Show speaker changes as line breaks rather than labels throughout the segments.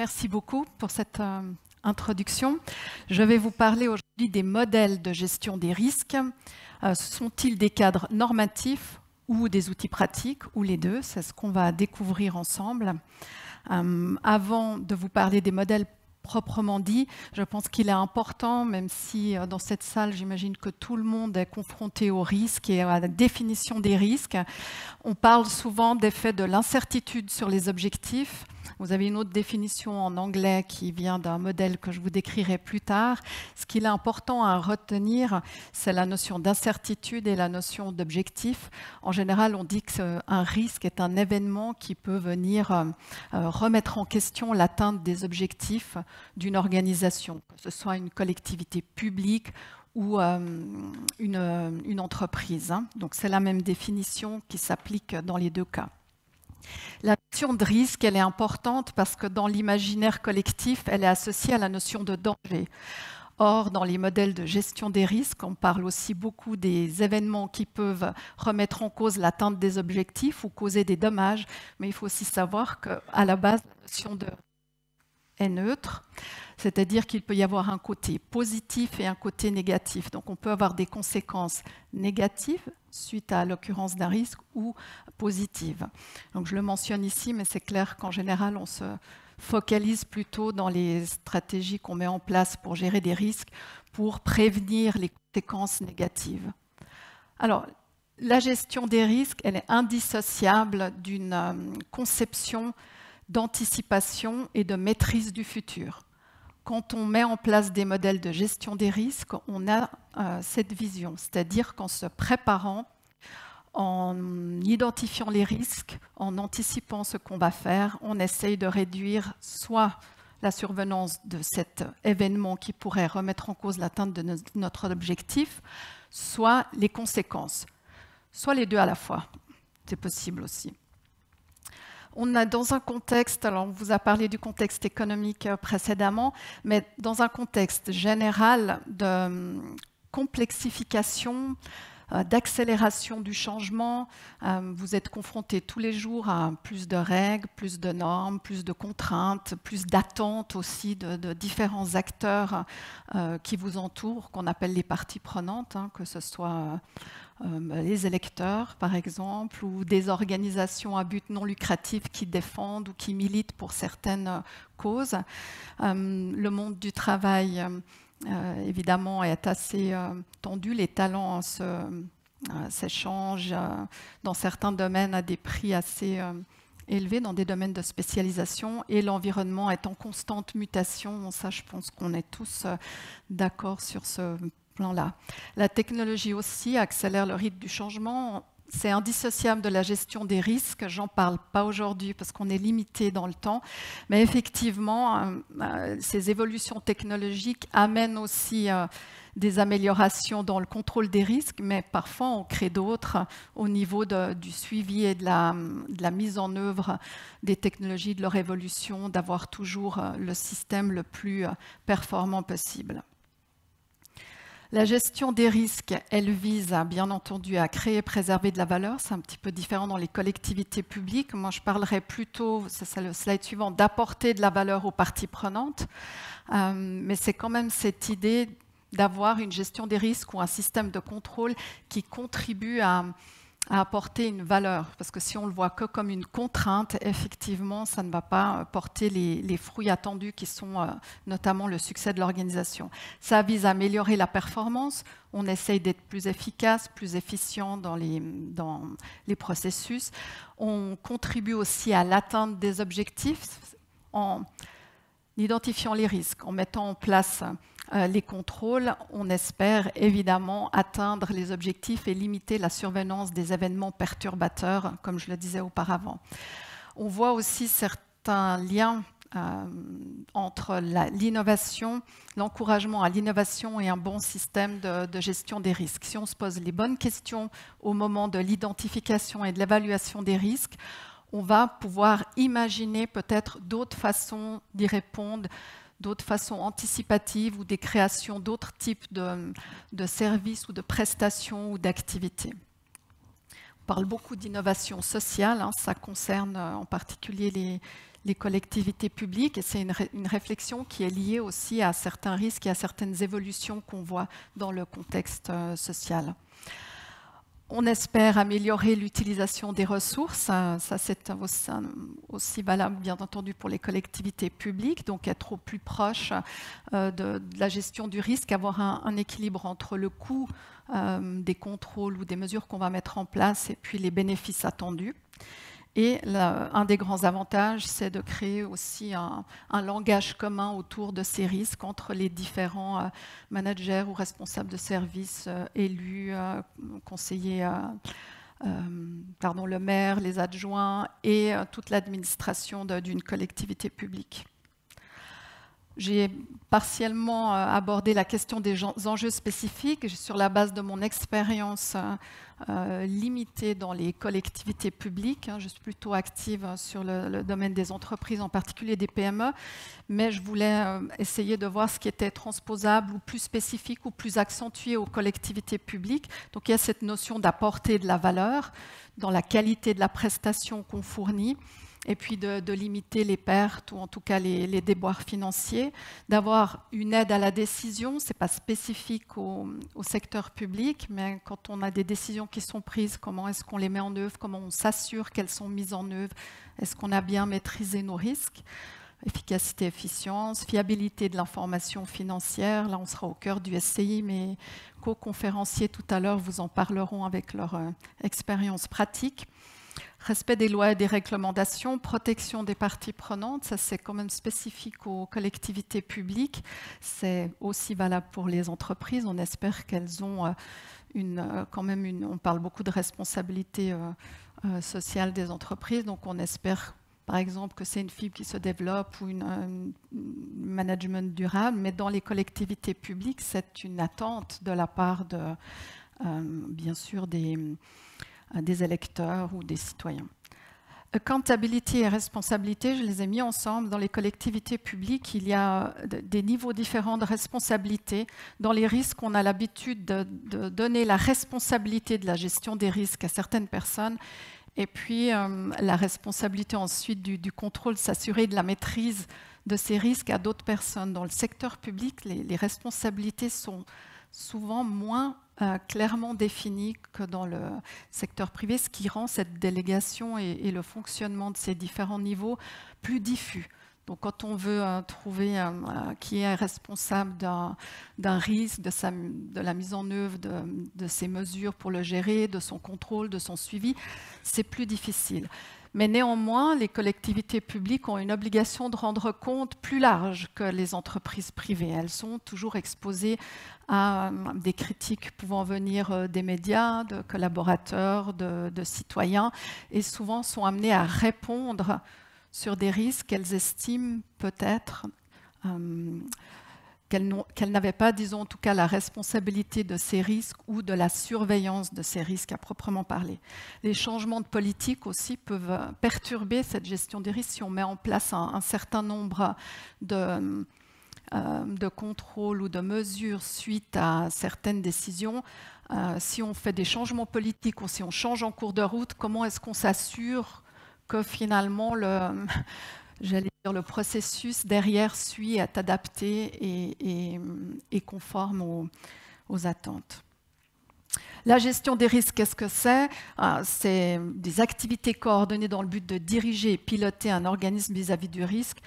Merci beaucoup pour cette introduction. Je vais vous parler aujourd'hui des modèles de gestion des risques. Sont-ils des cadres normatifs ou des outils pratiques, ou les deux? C'est ce qu'on va découvrir ensemble. Avant de vous parler des modèles proprement dit, je pense qu'il est important, même si dans cette salle, j'imagine que tout le monde est confronté aux risques et à la définition des risques. On parle souvent d'effet de l'incertitude sur les objectifs. Vous avez une autre définition en anglais qui vient d'un modèle que je vous décrirai plus tard. Ce qu'il est important à retenir, c'est la notion d'incertitude et la notion d'objectif. En général, on dit qu'un risque est un événement qui peut venir remettre en question l'atteinte des objectifs d'une organisation, que ce soit une collectivité publique ou une entreprise. Donc c'est la même définition qui s'applique dans les deux cas. La notion de risque, elle est importante parce que dans l'imaginaire collectif, elle est associée à la notion de danger. Or, dans les modèles de gestion des risques, on parle aussi beaucoup des événements qui peuvent remettre en cause l'atteinte des objectifs ou causer des dommages, mais il faut aussi savoir qu'à la base, la notion de est neutre, c'est-à-dire qu'il peut y avoir un côté positif et un côté négatif. Donc on peut avoir des conséquences négatives suite à l'occurrence d'un risque ou positives. Donc je le mentionne ici, mais c'est clair qu'en général, on se focalise plutôt dans les stratégies qu'on met en place pour gérer des risques, pour prévenir les conséquences négatives. Alors, la gestion des risques, elle est indissociable d'une conception d'anticipation et de maîtrise du futur. Quand on met en place des modèles de gestion des risques, on a cette vision, c'est-à-dire qu'en se préparant, en identifiant les risques, en anticipant ce qu'on va faire, on essaye de réduire soit la survenance de cet événement qui pourrait remettre en cause l'atteinte de notre objectif, soit les conséquences, soit les deux à la fois. C'est possible aussi. On a dans un contexte, alors on vous a parlé du contexte économique précédemment, mais dans un contexte général de complexification, d'accélération du changement, vous êtes confrontés tous les jours à plus de règles, plus de normes, plus de contraintes, plus d'attentes aussi de différents acteurs qui vous entourent, qu'on appelle les parties prenantes, que ce soit les électeurs, par exemple, ou des organisations à but non lucratif qui défendent ou qui militent pour certaines causes. Le monde du travail, évidemment, est assez tendu. Les talents s'échangent dans certains domaines à des prix assez élevés, dans des domaines de spécialisation, et l'environnement est en constante mutation. Ça, je pense qu'on est tous d'accord sur ce plan-là. La technologie aussi accélère le rythme du changement. C'est indissociable de la gestion des risques. J'en parle pas aujourd'hui parce qu'on est limité dans le temps. Mais effectivement, ces évolutions technologiques amènent aussi des améliorations dans le contrôle des risques, mais parfois on crée d'autres au niveau du suivi et de la mise en œuvre des technologies, de leur évolution, d'avoir toujours le système le plus performant possible. La gestion des risques, elle vise bien entendu à créer et préserver de la valeur. C'est un petit peu différent dans les collectivités publiques. Moi, je parlerai plutôt, c'est le slide suivant, d'apporter de la valeur aux parties prenantes. Mais c'est quand même cette idée d'avoir une gestion des risques ou un système de contrôle qui contribue à apporter une valeur. Parce que si on le voit que comme une contrainte, effectivement, ça ne va pas porter les fruits attendus qui sont notamment le succès de l'organisation. Ça vise à améliorer la performance. On essaye d'être plus efficace, plus efficient dans les processus. On contribue aussi à l'atteinte des objectifs en identifiant les risques, en mettant en place les contrôles, on espère évidemment atteindre les objectifs et limiter la survenance des événements perturbateurs, comme je le disais auparavant. On voit aussi certains liens entre l'innovation, l'encouragement à l'innovation et un bon système de gestion des risques. Si on se pose les bonnes questions au moment de l'identification et de l'évaluation des risques, on va pouvoir imaginer peut-être d'autres façons d'y répondre, d'autres façons anticipatives ou des créations d'autres types de services ou de prestations ou d'activités. On parle beaucoup d'innovation sociale, ça concerne en particulier les collectivités publiques. Et c'est une réflexion qui est liée aussi à certains risques et à certaines évolutions qu'on voit dans le contexte social. On espère améliorer l'utilisation des ressources. Ça, c'est aussi valable, bien entendu, pour les collectivités publiques. Donc, être au plus proche de la gestion du risque, avoir un équilibre entre le coût des contrôles ou des mesures qu'on va mettre en place et puis les bénéfices attendus. Et un des grands avantages, c'est de créer aussi un langage commun autour de ces risques entre les différents managers ou responsables de services, élus, conseillers, le maire, les adjoints et toute l'administration d'une collectivité publique. J'ai partiellement abordé la question des enjeux spécifiques sur la base de mon expérience limitée dans les collectivités publiques. Je suis plutôt active sur le domaine des entreprises, en particulier des PME, mais je voulais essayer de voir ce qui était transposable ou plus spécifique ou plus accentué aux collectivités publiques. Donc il y a cette notion d'apporter de la valeur dans la qualité de la prestation qu'on fournit, et puis de limiter les pertes ou en tout cas les déboires financiers, d'avoir une aide à la décision. Ce n'est pas spécifique au secteur public, mais quand on a des décisions qui sont prises, comment est-ce qu'on les met en œuvre, comment on s'assure qu'elles sont mises en œuvre, est-ce qu'on a bien maîtrisé nos risques, efficacité, efficience, fiabilité de l'information financière. Là, on sera au cœur du SCI, mais co-conférenciers tout à l'heure vous en parleront avec leur expérience pratique. Respect des lois et des réglementations, protection des parties prenantes, ça c'est quand même spécifique aux collectivités publiques. C'est aussi valable pour les entreprises. On espère qu'elles ont on parle beaucoup de responsabilité sociale des entreprises, donc on espère par exemple que c'est une fibre qui se développe ou un management durable, mais dans les collectivités publiques, c'est une attente de la part de, bien sûr, des électeurs ou des citoyens. Accountability et responsabilité, je les ai mis ensemble. Dans les collectivités publiques, il y a des niveaux différents de responsabilité. Dans les risques, on a l'habitude de donner la responsabilité de la gestion des risques à certaines personnes. Et puis, la responsabilité ensuite du contrôle, s'assurer de la maîtrise de ces risques à d'autres personnes. Dans le secteur public, les responsabilités sont souvent moins clairement définies que dans le secteur privé, ce qui rend cette délégation et le fonctionnement de ces différents niveaux plus diffus. Donc, quand on veut trouver qui est responsable d'un risque, de la mise en œuvre de ces mesures pour le gérer, de son contrôle, de son suivi, c'est plus difficile. Mais néanmoins, les collectivités publiques ont une obligation de rendre compte plus large que les entreprises privées. Elles sont toujours exposées à des critiques pouvant venir des médias, de collaborateurs, de citoyens, et souvent sont amenées à répondre sur des risques qu'elles estiment peut-être qu'elles n'avaient pas, disons en tout cas, la responsabilité de ces risques ou de la surveillance de ces risques à proprement parler. Les changements de politique aussi peuvent perturber cette gestion des risques si on met en place un certain nombre de contrôles ou de mesures suite à certaines décisions. Si on fait des changements politiques ou si on change en cours de route, comment est-ce qu'on s'assure que finalement le processus derrière suit, est adapté et conforme aux attentes. La gestion des risques, qu'est-ce que c'est? C'est des activités coordonnées dans le but de diriger et piloter un organisme vis-à-vis du risque.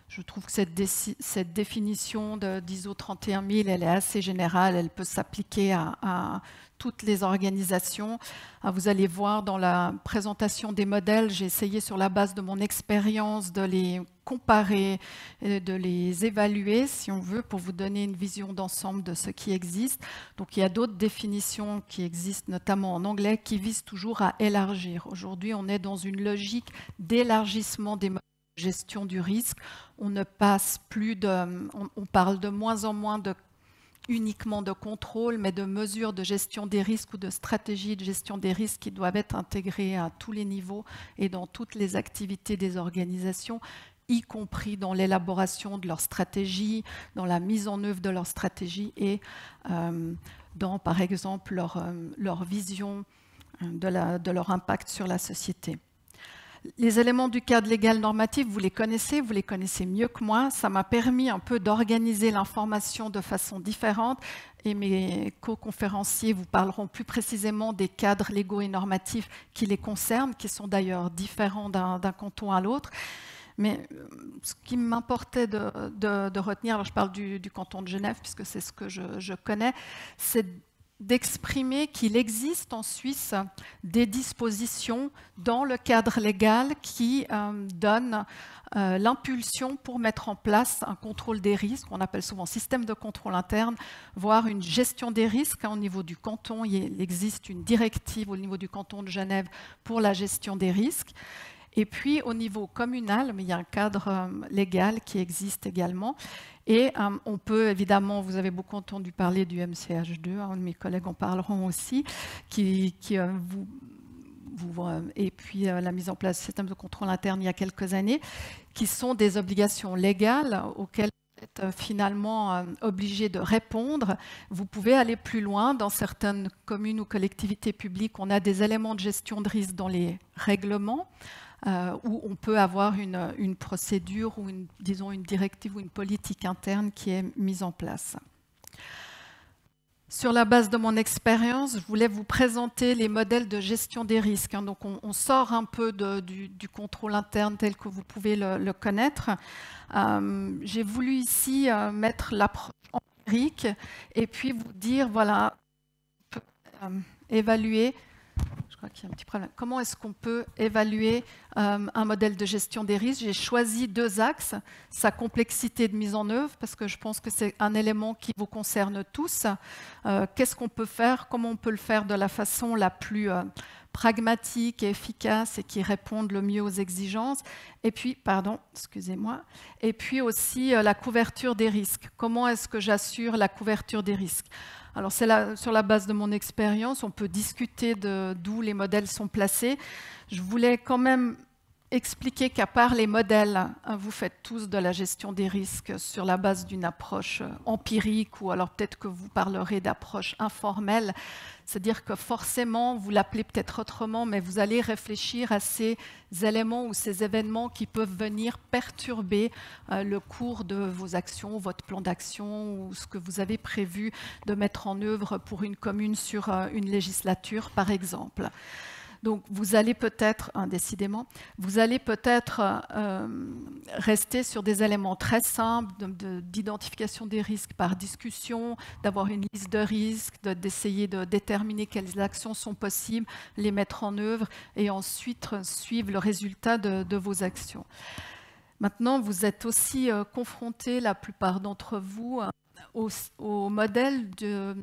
Je trouve que cette définition d'ISO 31000, elle est assez générale, elle peut s'appliquer à toutes les organisations. Vous allez voir dans la présentation des modèles, j'ai essayé sur la base de mon expérience de les comparer et de les évaluer, si on veut, pour vous donner une vision d'ensemble de ce qui existe. Donc il y a d'autres définitions qui existent, notamment en anglais, qui visent toujours à élargir. Aujourd'hui, on est dans une logique d'élargissement des modèles de gestion du risque. On ne passe plus on parle de moins en moins uniquement de contrôle, mais de mesures de gestion des risques ou de stratégies de gestion des risques qui doivent être intégrées à tous les niveaux et dans toutes les activités des organisations, y compris dans l'élaboration de leur stratégie, dans la mise en œuvre de leur stratégie et dans, par exemple, leur vision de leur impact sur la société. Les éléments du cadre légal normatif, vous les connaissez mieux que moi. Ça m'a permis un peu d'organiser l'information de façon différente et mes co-conférenciers vous parleront plus précisément des cadres légaux et normatifs qui les concernent, qui sont d'ailleurs différents d'un canton à l'autre. Mais ce qui m'importait de retenir, alors je parle du canton de Genève puisque c'est ce que je connais, c'est d'exprimer qu'il existe en Suisse des dispositions dans le cadre légal qui donnent l'impulsion pour mettre en place un contrôle des risques, on appelle souvent système de contrôle interne, voire une gestion des risques. Au niveau du canton, il existe une directive au niveau du canton de Genève pour la gestion des risques. Et puis au niveau communal, mais il y a un cadre légal qui existe également. Et on peut évidemment, vous avez beaucoup entendu parler du MCH2, mes collègues en parleront aussi, et puis la mise en place du système de contrôle interne il y a quelques années, qui sont des obligations légales auxquelles vous êtes finalement obligé de répondre. Vous pouvez aller plus loin. Dans certaines communes ou collectivités publiques, on a des éléments de gestion de risque dans les règlements, où on peut avoir une procédure ou disons une directive ou une politique interne qui est mise en place. Sur la base de mon expérience, je voulais vous présenter les modèles de gestion des risques. Donc on sort un peu du contrôle interne tel que vous pouvez le connaître. J'ai voulu ici mettre l'approche empirique et puis vous dire, voilà, évaluer. Je crois qu'il y a un petit problème. Comment est-ce qu'on peut évaluer un modèle de gestion des risques? J'ai choisi deux axes, sa complexité de mise en œuvre, parce que je pense que c'est un élément qui vous concerne tous. Qu'est-ce qu'on peut faire? Comment on peut le faire de la façon la plus pragmatique et efficace et qui réponde le mieux aux exigences? Et puis, et puis aussi la couverture des risques. Comment est-ce que j'assure la couverture des risques? Alors, c'est sur la base de mon expérience, on peut discuter d'où les modèles sont placés. Je voulais quand même expliquer qu'à part les modèles, vous faites tous de la gestion des risques sur la base d'une approche empirique ou alors peut-être que vous parlerez d'approche informelle. C'est-à-dire que forcément, vous l'appelez peut-être autrement, mais vous allez réfléchir à ces éléments ou ces événements qui peuvent venir perturber le cours de vos actions, votre plan d'action ou ce que vous avez prévu de mettre en œuvre pour une commune sur une législature, par exemple. Donc, vous allez peut-être, indécidément, vous allez peut-être rester sur des éléments très simples d'identification des risques par discussion, d'avoir une liste de risques, d'essayer de déterminer quelles actions sont possibles, les mettre en œuvre et ensuite suivre le résultat de vos actions. Maintenant, vous êtes aussi confrontés, la plupart d'entre vous, au modèle de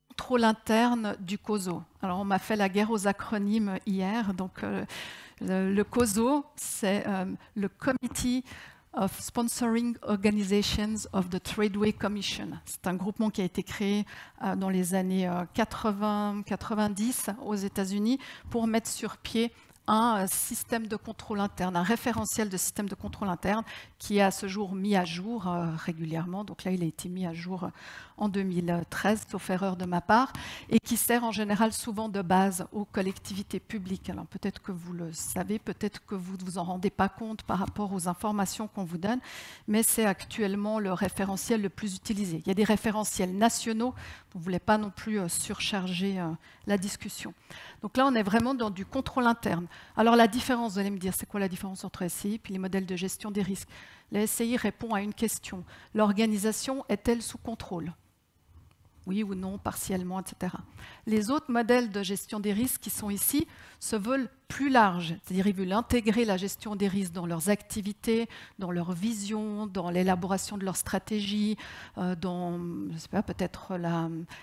contrôle interne du COSO. Alors, on m'a fait la guerre aux acronymes hier. Donc, le COSO, c'est le Committee of Sponsoring Organizations of the Tradeway Commission. C'est un groupement qui a été créé dans les années 80-90 aux États-Unis pour mettre sur pied un système de contrôle interne, un référentiel de système de contrôle interne qui est à ce jour mis à jour régulièrement. Donc là, il a été mis à jour en 2013, sauf erreur de ma part, et qui sert en général souvent de base aux collectivités publiques. Alors peut-être que vous le savez, peut-être que vous ne vous en rendez pas compte par rapport aux informations qu'on vous donne, mais c'est actuellement le référentiel le plus utilisé. Il y a des référentiels nationaux, vous ne voulez pas non plus surcharger la discussion. Donc là, on est vraiment dans du contrôle interne. Alors la différence, vous allez me dire, c'est quoi la différence entre SCI et les modèles de gestion des risques? La SCI répond à une question. L'organisation est-elle sous contrôle? Oui ou non, partiellement, etc. Les autres modèles de gestion des risques qui sont ici se veulent plus larges, c'est-à-dire ils veulent intégrer la gestion des risques dans leurs activités, dans leur vision, dans l'élaboration de leur stratégie, dans, je sais pas, peut-être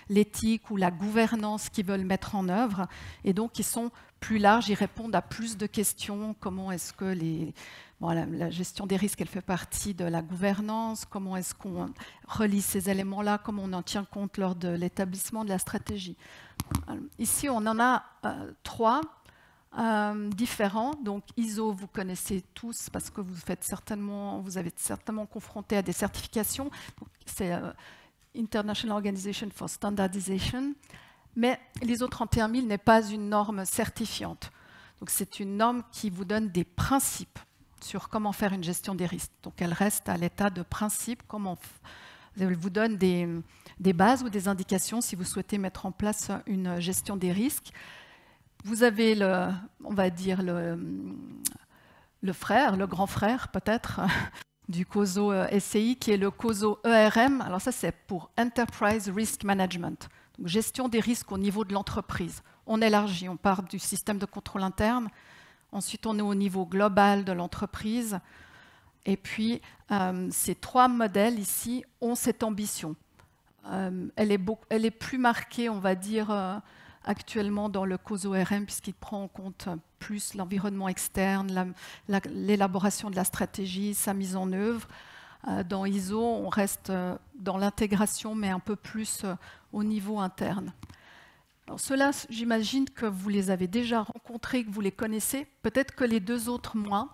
l'éthique ou la gouvernance qu'ils veulent mettre en œuvre. Et donc, ils sont plus larges, ils répondent à plus de questions. Comment est-ce que la gestion des risques, elle fait partie de la gouvernance. Comment est-ce qu'on relie ces éléments-là? Comment on en tient compte lors de l'établissement de la stratégie? Ici, on en a trois différents. Donc, ISO, vous connaissez tous parce que vous avez certainement confronté à des certifications. C'est International Organization for Standardization. Mais l'ISO 31000 n'est pas une norme certifiante. Donc c'est une norme qui vous donne des principes sur comment faire une gestion des risques. Donc elle reste à l'état de principe, elle vous donne des bases ou des indications si vous souhaitez mettre en place une gestion des risques. Vous avez on va dire le frère, le grand frère peut-être, du COSO SCI, qui est le COSO ERM. Alors ça, c'est pour Enterprise Risk Management, donc gestion des risques au niveau de l'entreprise. On élargit, on part du système de contrôle interne, ensuite on est au niveau global de l'entreprise, et puis ces 3 modèles ici ont cette ambition. Elle est plus marquée, on va dire, actuellement dans le COSO RM, puisqu'il prend en compte plus l'environnement externe, l'élaboration de la stratégie, sa mise en œuvre. Dans ISO, on reste dans l'intégration, mais un peu plus au niveau interne. Alors, ceux-là, j'imagine que vous les avez déjà rencontrés, que vous les connaissez, peut-être que les 2 autres moins.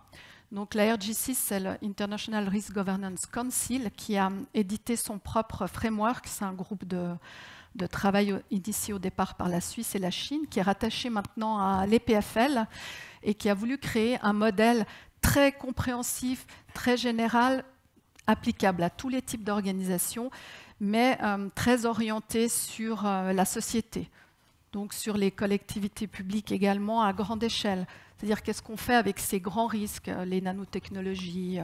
Donc la RGC, c'est l'International Risk Governance Council, qui a édité son propre framework. C'est un groupe de travail initié au départ par la Suisse et la Chine, qui est rattaché maintenant à l'EPFL et qui a voulu créer un modèle très compréhensif, très général, applicable à tous les types d'organisations, mais très orienté sur la société, donc sur les collectivités publiques également à grande échelle. C'est-à-dire qu'est-ce qu'on fait avec ces grands risques, les nanotechnologies,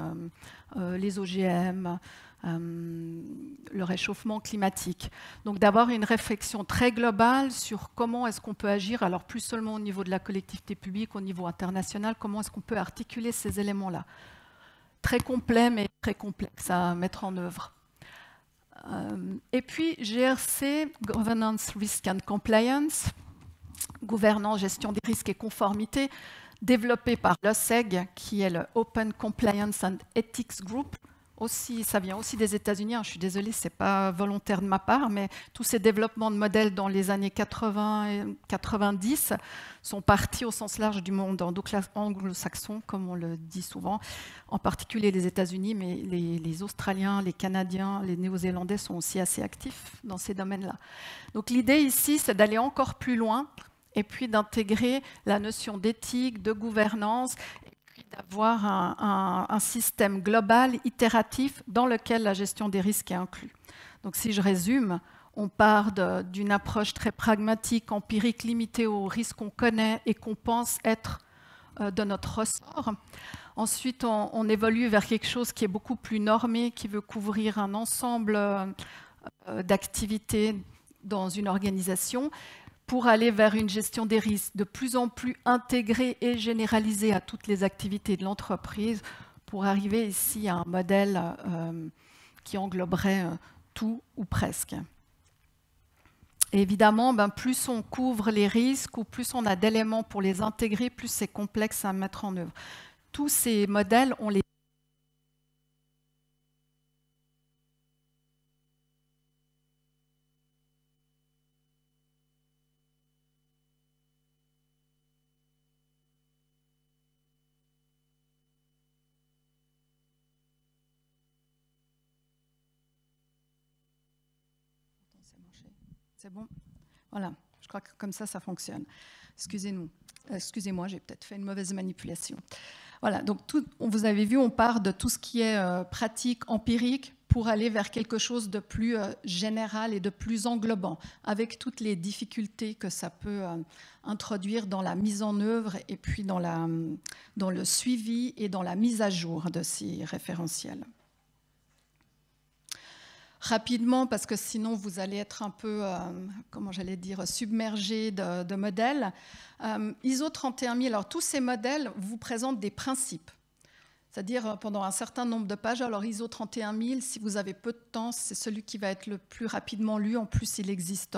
les OGM, le réchauffement climatique. Donc d'avoir une réflexion très globale sur comment est-ce qu'on peut agir, alors plus seulement au niveau de la collectivité publique, au niveau international, comment est-ce qu'on peut articuler ces éléments-là. Très complet, mais très complexe à mettre en œuvre. Et puis GRC, Governance, Risk and Compliance, gouvernance, gestion des risques et conformité, développé par l'OSEG, qui est le Open Compliance and Ethics Group. Aussi, ça vient aussi des États-Unis, je suis désolée, ce n'est pas volontaire de ma part, mais tous ces développements de modèles dans les années 80 et 90 sont partis au sens large du monde anglo-saxon, comme on le dit souvent, en particulier les États-Unis, mais les Australiens, les Canadiens, les Néo-Zélandais sont aussi assez actifs dans ces domaines-là. Donc l'idée ici, c'est d'aller encore plus loin et puis d'intégrer la notion d'éthique, de gouvernance, d'avoir un système global, itératif, dans lequel la gestion des risques est inclue. Donc si je résume, on part d'une approche très pragmatique, empirique, limitée aux risques qu'on connaît et qu'on pense être de notre ressort. Ensuite, on évolue vers quelque chose qui est beaucoup plus normé, qui veut couvrir un ensemble d'activités dans une organisation, pour aller vers une gestion des risques de plus en plus intégrée et généralisée à toutes les activités de l'entreprise, pour arriver ici à un modèle qui engloberait tout ou presque. Et évidemment, plus on couvre les risques ou plus on a d'éléments pour les intégrer, plus c'est complexe à mettre en œuvre. Tous ces modèles, on les C'est bon? Voilà, je crois que comme ça fonctionne. Excusez-moi, j'ai peut-être fait une mauvaise manipulation. Voilà, donc vous avez vu, on part de tout ce qui est pratique, empirique, pour aller vers quelque chose de plus général et de plus englobant, avec toutes les difficultés que ça peut introduire dans la mise en œuvre et puis dans le suivi et dans la mise à jour de ces référentiels. Rapidement, parce que sinon vous allez être un peu, comment j'allais dire, submergé de modèles. ISO 31000, alors tous ces modèles vous présentent des principes, c'est-à-dire pendant un certain nombre de pages. Alors ISO 31000, si vous avez peu de temps, c'est celui qui va être le plus rapidement lu. En plus, il existe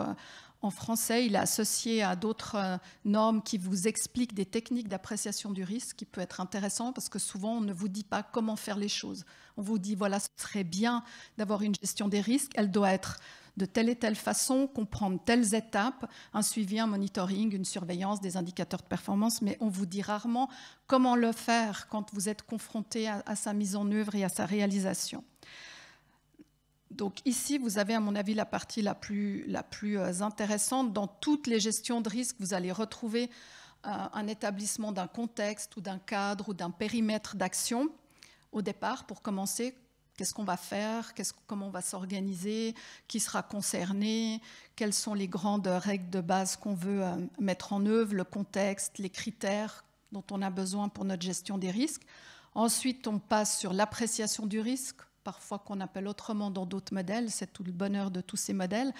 en français, il est associé à d'autres normes qui vous expliquent des techniques d'appréciation du risque, qui peut être intéressant parce que souvent on ne vous dit pas comment faire les choses. On vous dit, voilà, ce serait bien d'avoir une gestion des risques, elle doit être de telle et telle façon, comprendre telles étapes, un suivi, un monitoring, une surveillance, des indicateurs de performance, mais on vous dit rarement comment le faire quand vous êtes confronté à sa mise en œuvre et à sa réalisation. Donc ici, vous avez à mon avis la partie la plus intéressante. Dans toutes les gestions de risque, vous allez retrouver un établissement d'un contexte ou d'un cadre ou d'un périmètre d'action au départ pour commencer. Qu'est-ce qu'on va faire, comment on va s'organiser, qui sera concerné, quelles sont les grandes règles de base qu'on veut mettre en œuvre, le contexte, les critères dont on a besoin pour notre gestion des risques. Ensuite, on passe sur l'appréciation du risque, parfois qu'on appelle autrement dans d'autres modèles, c'est tout le bonheur de tous ces modèles,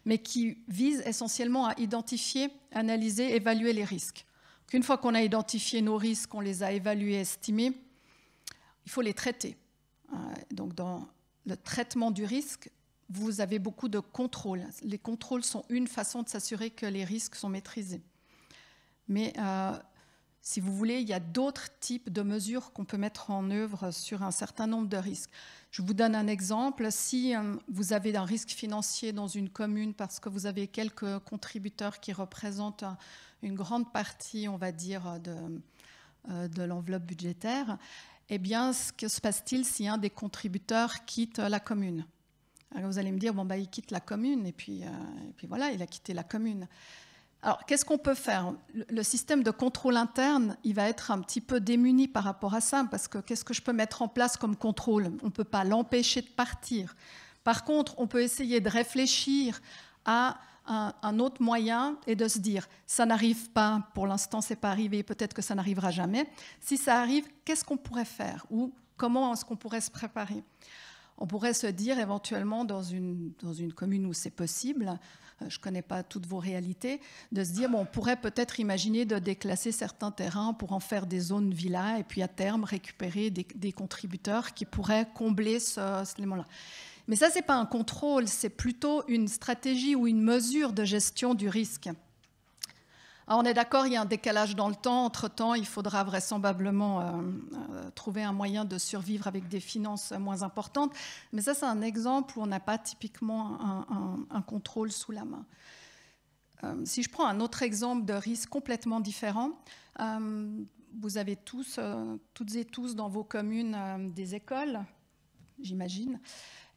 mais qui vise essentiellement à identifier, analyser, évaluer les risques. Une fois qu'on a identifié nos risques, on les a évalués, estimés, il faut les traiter. Donc dans le traitement du risque, vous avez beaucoup de contrôles. Les contrôles sont une façon de s'assurer que les risques sont maîtrisés. Mais si vous voulez, il y a d'autres types de mesures qu'on peut mettre en œuvre sur un certain nombre de risques. Je vous donne un exemple. Si vous avez un risque financier dans une commune parce que vous avez quelques contributeurs qui représentent une grande partie, on va dire, de l'enveloppe budgétaire, eh bien, que se passe-t-il si un des contributeurs quitte la commune? Alors vous allez me dire, bon, bah, il quitte la commune, et puis voilà, il a quitté la commune. Alors, qu'est-ce qu'on peut faire? Le système de contrôle interne, il va être un petit peu démuni par rapport à ça, parce que qu'est-ce que je peux mettre en place comme contrôle? On ne peut pas l'empêcher de partir. Par contre, on peut essayer de réfléchir à un autre moyen et de se dire, ça n'arrive pas, pour l'instant, c'est pas arrivé, peut-être que ça n'arrivera jamais. Si ça arrive, qu'est-ce qu'on pourrait faire? Ou comment est-ce qu'on pourrait se préparer? On pourrait se dire éventuellement dans une commune où c'est possible, je ne connais pas toutes vos réalités, de se dire bon, on pourrait peut-être imaginer de déclasser certains terrains pour en faire des zones villas et puis à terme récupérer des contributeurs qui pourraient combler ce élément-là. Mais ça, ce n'est pas un contrôle, c'est plutôt une stratégie ou une mesure de gestion du risque. Alors on est d'accord, il y a un décalage dans le temps. Entre-temps, il faudra vraisemblablement trouver un moyen de survivre avec des finances moins importantes. Mais ça, c'est un exemple où on n'a pas typiquement un contrôle sous la main. Si je prends un autre exemple de risque complètement différent, vous avez tous, toutes et tous dans vos communes des écoles, j'imagine,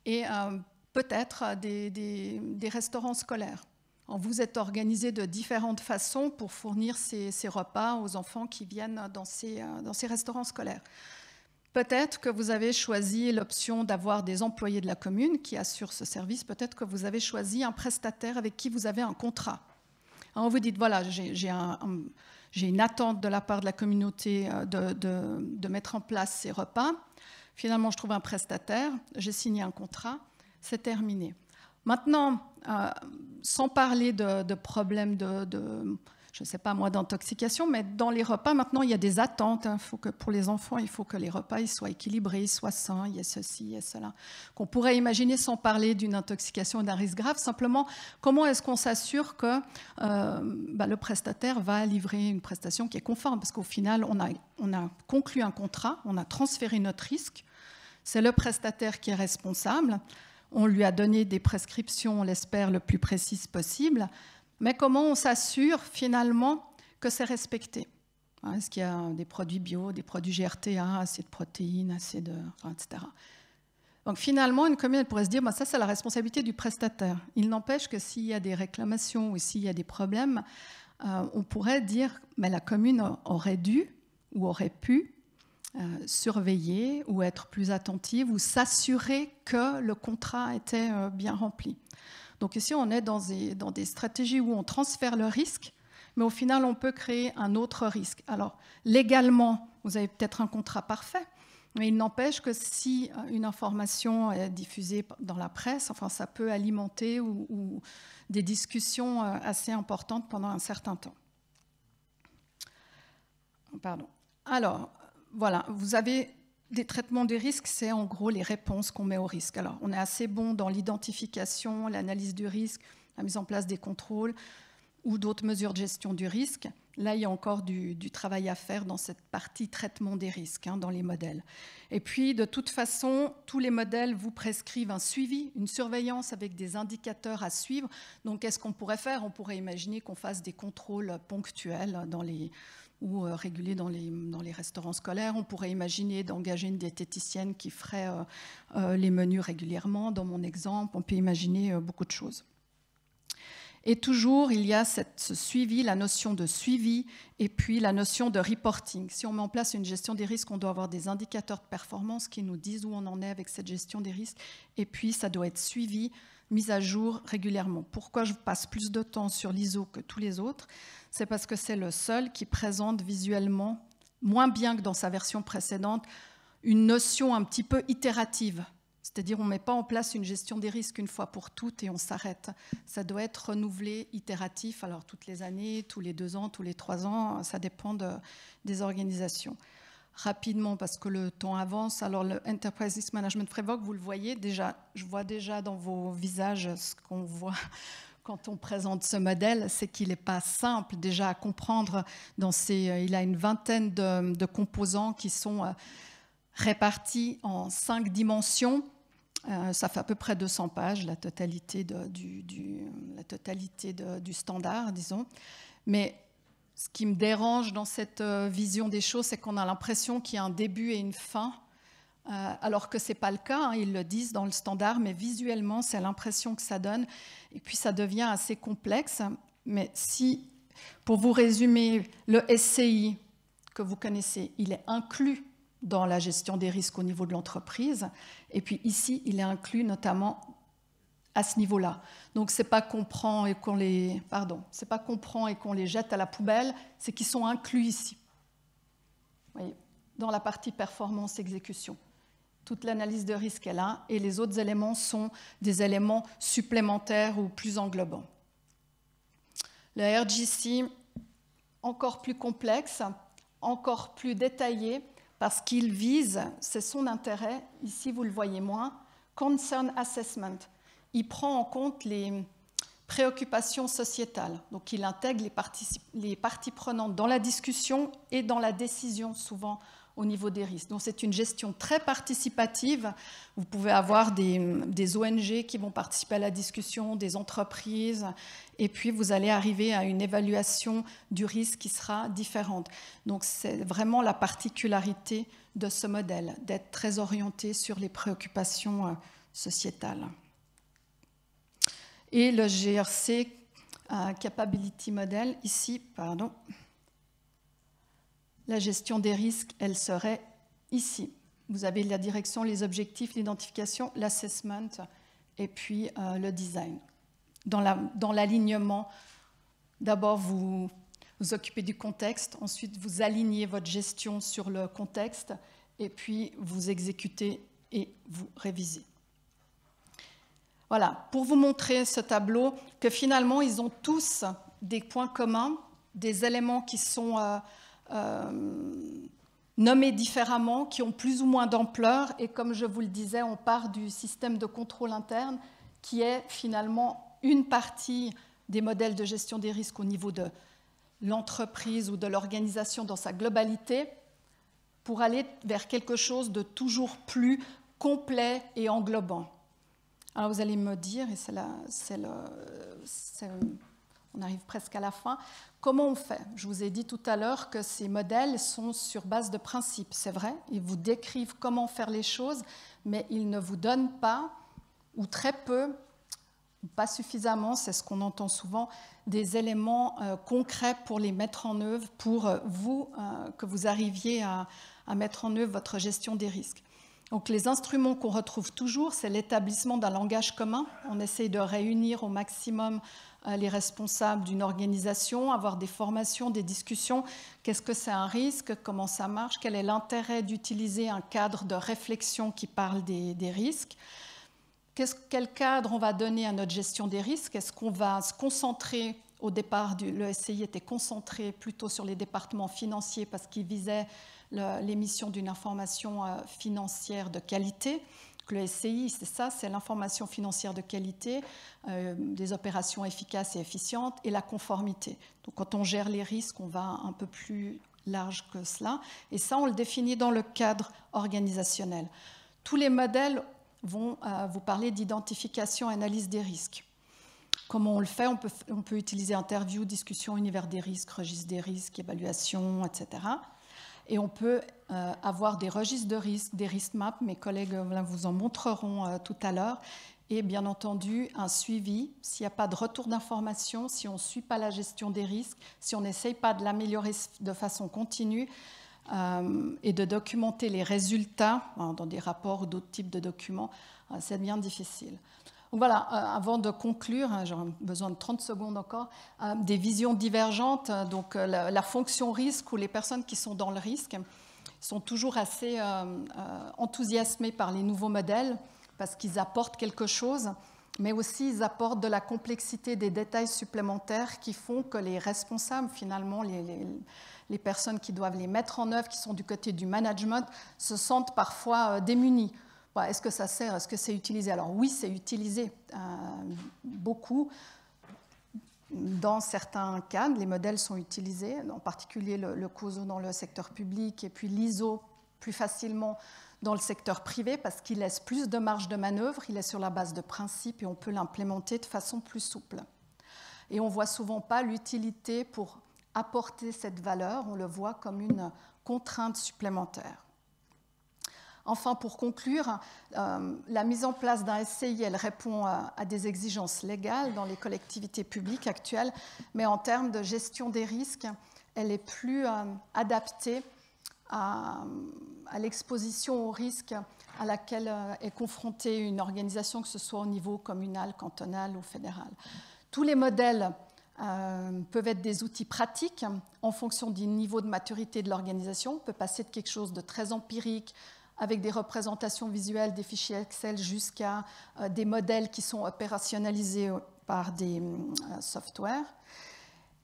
et peut-être des restaurants scolaires. Vous êtes organisé de différentes façons pour fournir ces repas aux enfants qui viennent dans ces restaurants scolaires. Peut-être que vous avez choisi l'option d'avoir des employés de la commune qui assurent ce service. Peut-être que vous avez choisi un prestataire avec qui vous avez un contrat. Alors vous dites, voilà, j'ai une attente de la part de la communauté de mettre en place ces repas. Finalement, je trouve un prestataire, j'ai signé un contrat, c'est terminé. Maintenant, sans parler de problèmes je ne sais pas moi, d'intoxication, mais dans les repas, maintenant, il y a des attentes. Faut que, pour les enfants, il faut que les repas ils soient équilibrés, soient sains, il y a ceci, il y a cela. Qu'on pourrait imaginer sans parler d'une intoxication et d'un risque grave. Simplement, comment est-ce qu'on s'assure que le prestataire va livrer une prestation qui est conforme? Parce qu'au final, on a conclu un contrat, on a transféré notre risque. C'est le prestataire qui est responsable. On lui a donné des prescriptions, on l'espère, le plus précises possible. Mais comment on s'assure finalement que c'est respecté? Est-ce qu'il y a des produits bio, des produits GRTA, assez de protéines, etc. Donc finalement, une commune pourrait se dire, ça c'est la responsabilité du prestataire. Il n'empêche que s'il y a des réclamations ou s'il y a des problèmes, on pourrait dire, mais la commune aurait dû ou aurait pu surveiller ou être plus attentive ou s'assurer que le contrat était bien rempli. Donc ici, on est dans des stratégies où on transfère le risque, mais au final, on peut créer un autre risque. Alors, légalement, vous avez peut-être un contrat parfait, mais il n'empêche que si une information est diffusée dans la presse, ça peut alimenter ou des discussions assez importantes pendant un certain temps. Pardon. Alors, voilà, vous avez des traitements des risques, c'est en gros les réponses qu'on met au risque. Alors, on est assez bon dans l'identification, l'analyse du risque, la mise en place des contrôles ou d'autres mesures de gestion du risque. Là, il y a encore du travail à faire dans cette partie traitement des risques, dans les modèles. Et puis, de toute façon, tous les modèles vous prescrivent un suivi, une surveillance avec des indicateurs à suivre. Donc, qu'est-ce qu'on pourrait faire? On pourrait imaginer qu'on fasse des contrôles ponctuels ou régulés dans les restaurants scolaires. On pourrait imaginer d'engager une diététicienne qui ferait les menus régulièrement, dans mon exemple. On peut imaginer beaucoup de choses. Et toujours, il y a ce suivi, la notion de suivi, et puis la notion de reporting. Si on met en place une gestion des risques, on doit avoir des indicateurs de performance qui nous disent où on en est avec cette gestion des risques, et puis ça doit être suivi, mis à jour régulièrement. Pourquoi je passe plus de temps sur l'ISO que tous les autres? C'est parce que c'est le seul qui présente visuellement, moins bien que dans sa version précédente, une notion un petit peu itérative. C'est-à-dire on ne met pas en place une gestion des risques une fois pour toutes et on s'arrête. Ça doit être renouvelé, itératif, alors toutes les années, tous les 2 ans, tous les 3 ans, ça dépend des organisations. Rapidement, parce que le temps avance, alors le Enterprise Risk Management Framework, vous le voyez déjà, je vois déjà dans vos visages ce qu'on voit quand on présente ce modèle, c'est qu'il n'est pas simple déjà à comprendre. Il a une vingtaine de composants qui sont répartis en 5 dimensions. Ça fait à peu près 200 pages, la totalité du standard, disons. Mais ce qui me dérange dans cette vision des choses, c'est qu'on a l'impression qu'il y a un début et une fin, alors que ce n'est pas le cas, hein, ils le disent dans le standard, mais visuellement, c'est l'impression que ça donne. Et puis, ça devient assez complexe. Mais si, pour vous résumer, le SCI que vous connaissez, il est inclus dans la gestion des risques au niveau de l'entreprise. Et puis ici, il est inclus notamment à ce niveau-là. Donc, ce n'est pas qu'on prend et qu'on les jette à la poubelle, c'est qu'ils sont inclus ici. Vous voyez, dans la partie performance exécution. Toute l'analyse de risque est là et les autres éléments sont des éléments supplémentaires ou plus englobants. Le RGC, encore plus complexe, encore plus détaillé, parce qu'il vise, c'est son intérêt, ici vous le voyez moins, concern assessment. Il prend en compte les préoccupations sociétales. Donc il intègre les parties prenantes dans la discussion et dans la décision, souvent au niveau des risques. Donc c'est une gestion très participative. Vous pouvez avoir des ONG qui vont participer à la discussion, des entreprises, et puis vous allez arriver à une évaluation du risque qui sera différente. Donc c'est vraiment la particularité de ce modèle, d'être très orienté sur les préoccupations sociétales. Et le GRC Capability Model, ici, pardon, la gestion des risques, elle serait ici. Vous avez la direction, les objectifs, l'identification, l'assessment et puis le design. Dans l'alignement, d'abord vous vous occupez du contexte, ensuite vous alignez votre gestion sur le contexte et puis vous exécutez et vous révisez. Voilà, pour vous montrer ce tableau, que finalement ils ont tous des points communs, des éléments qui sont nommés différemment, qui ont plus ou moins d'ampleur, et comme je vous le disais, on part du système de contrôle interne, qui est finalement une partie des modèles de gestion des risques au niveau de l'entreprise ou de l'organisation dans sa globalité, pour aller vers quelque chose de toujours plus complet et englobant. Alors vous allez me dire, et on arrive presque à la fin, comment on fait? Je vous ai dit tout à l'heure que ces modèles sont sur base de principes, c'est vrai, ils vous décrivent comment faire les choses, mais ils ne vous donnent pas, ou très peu, pas suffisamment, c'est ce qu'on entend souvent, des éléments concrets pour les mettre en œuvre, pour que vous arriviez à mettre en œuvre votre gestion des risques. Donc les instruments qu'on retrouve toujours, c'est l'établissement d'un langage commun. On essaye de réunir au maximum les responsables d'une organisation, avoir des formations, des discussions. Qu'est-ce que c'est un risque? Comment ça marche? Quel est l'intérêt d'utiliser un cadre de réflexion qui parle des risques? Quel cadre on va donner à notre gestion des risques? Est-ce qu'on va se concentrer, au départ, le SCI était concentré plutôt sur les départements financiers parce qu'il visait l'émission d'une information financière de qualité. Le SCI, c'est ça, c'est l'information financière de qualité, des opérations efficaces et efficientes et la conformité. Donc quand on gère les risques, on va un peu plus large que cela. Et ça, on le définit dans le cadre organisationnel. Tous les modèles vont vous parler d'identification et analyse des risques. Comment on le fait? On peut utiliser interview, discussion, univers des risques, registre des risques, évaluation, etc. Et on peut avoir des registres de risques, des risk maps, mes collègues vous en montreront tout à l'heure, et bien entendu un suivi. S'il n'y a pas de retour d'information, si on ne suit pas la gestion des risques, si on n'essaye pas de l'améliorer de façon continue et de documenter les résultats dans des rapports ou d'autres types de documents, c'est bien difficile. Donc voilà, avant de conclure, j'aurai besoin de 30 secondes encore, des visions divergentes. Donc la fonction risque ou les personnes qui sont dans le risque sont toujours assez enthousiasmés par les nouveaux modèles parce qu'ils apportent quelque chose, mais aussi ils apportent de la complexité, des détails supplémentaires qui font que les responsables, finalement, les personnes qui doivent les mettre en œuvre, qui sont du côté du management, se sentent parfois démunis. Est-ce que ça sert? Est-ce que c'est utilisé? Alors oui, c'est utilisé beaucoup. Dans certains cas, les modèles sont utilisés, en particulier le COSO dans le secteur public et puis l'ISO plus facilement dans le secteur privé parce qu'il laisse plus de marge de manœuvre, il est sur la base de principes et on peut l'implémenter de façon plus souple. Et on ne voit souvent pas l'utilité pour apporter cette valeur, on le voit comme une contrainte supplémentaire. Enfin, pour conclure, la mise en place d'un SCI, elle répond à des exigences légales dans les collectivités publiques actuelles, mais en termes de gestion des risques, elle est plus adaptée à l'exposition aux risques à laquelle est confrontée une organisation, que ce soit au niveau communal, cantonal ou fédéral. Tous les modèles peuvent être des outils pratiques en fonction du niveau de maturité de l'organisation. On peut passer de quelque chose de très empirique, avec des représentations visuelles, des fichiers Excel, jusqu'à des modèles qui sont opérationnalisés par des softwares.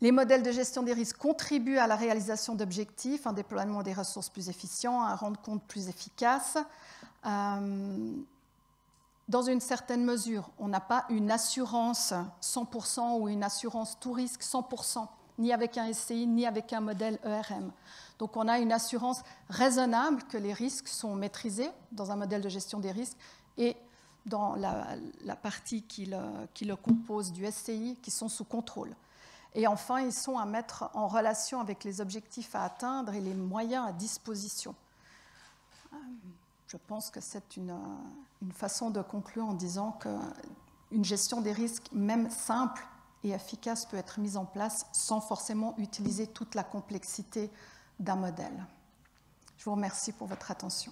Les modèles de gestion des risques contribuent à la réalisation d'objectifs, un déploiement des ressources plus efficient, un rendre compte plus efficace. Dans une certaine mesure, on n'a pas une assurance 100% ou une assurance tout risque 100%, ni avec un SCI, ni avec un modèle ERM. Donc on a une assurance raisonnable que les risques sont maîtrisés dans un modèle de gestion des risques et dans la partie qui le compose du SCI, qui sont sous contrôle. Et enfin, ils sont à mettre en relation avec les objectifs à atteindre et les moyens à disposition. Je pense que c'est une façon de conclure en disant qu'une gestion des risques, même simple et efficace, peut être mise en place sans forcément utiliser toute la complexité d'un modèle. Je vous remercie pour votre attention.